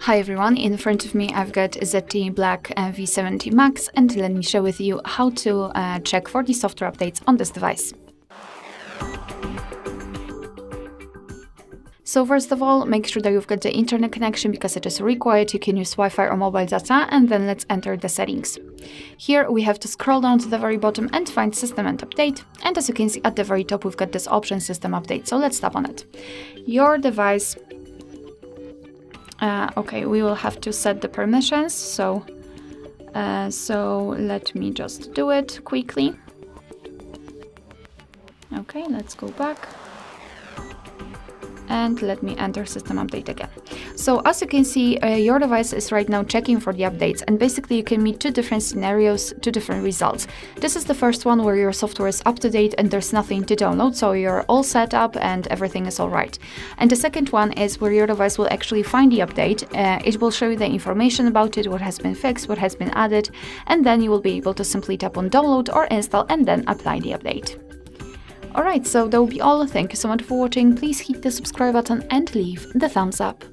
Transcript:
Hi everyone, in front of me I've got ZTE Blade V70 Max, and let me share with you how to check for the software updates on this device. So first of all, make sure that you've got the internet connection because it is required. You can use Wi-Fi or mobile data, and then let's enter the settings. Here we have to scroll down to the very bottom and find System and Update, and as you can see at the very top we've got this option System Update, so let's tap on it. Your device okay, we will have to set the permissions, so let me just do it quickly. Okay, let's go back. And let me enter System Update again. So as you can see, your device is right now checking for the updates, and basically you can meet two different scenarios, two different results. This is the first one where your software is up to date and there's nothing to download, so you're all set up and everything is all right. And the second one is where your device will actually find the update. It will show you the information about it, what has been fixed, what has been added, and then you will be able to simply tap on download or install and then apply the update. Alright, so that will be all. Thank you so much for watching. Please hit the subscribe button and leave the thumbs up.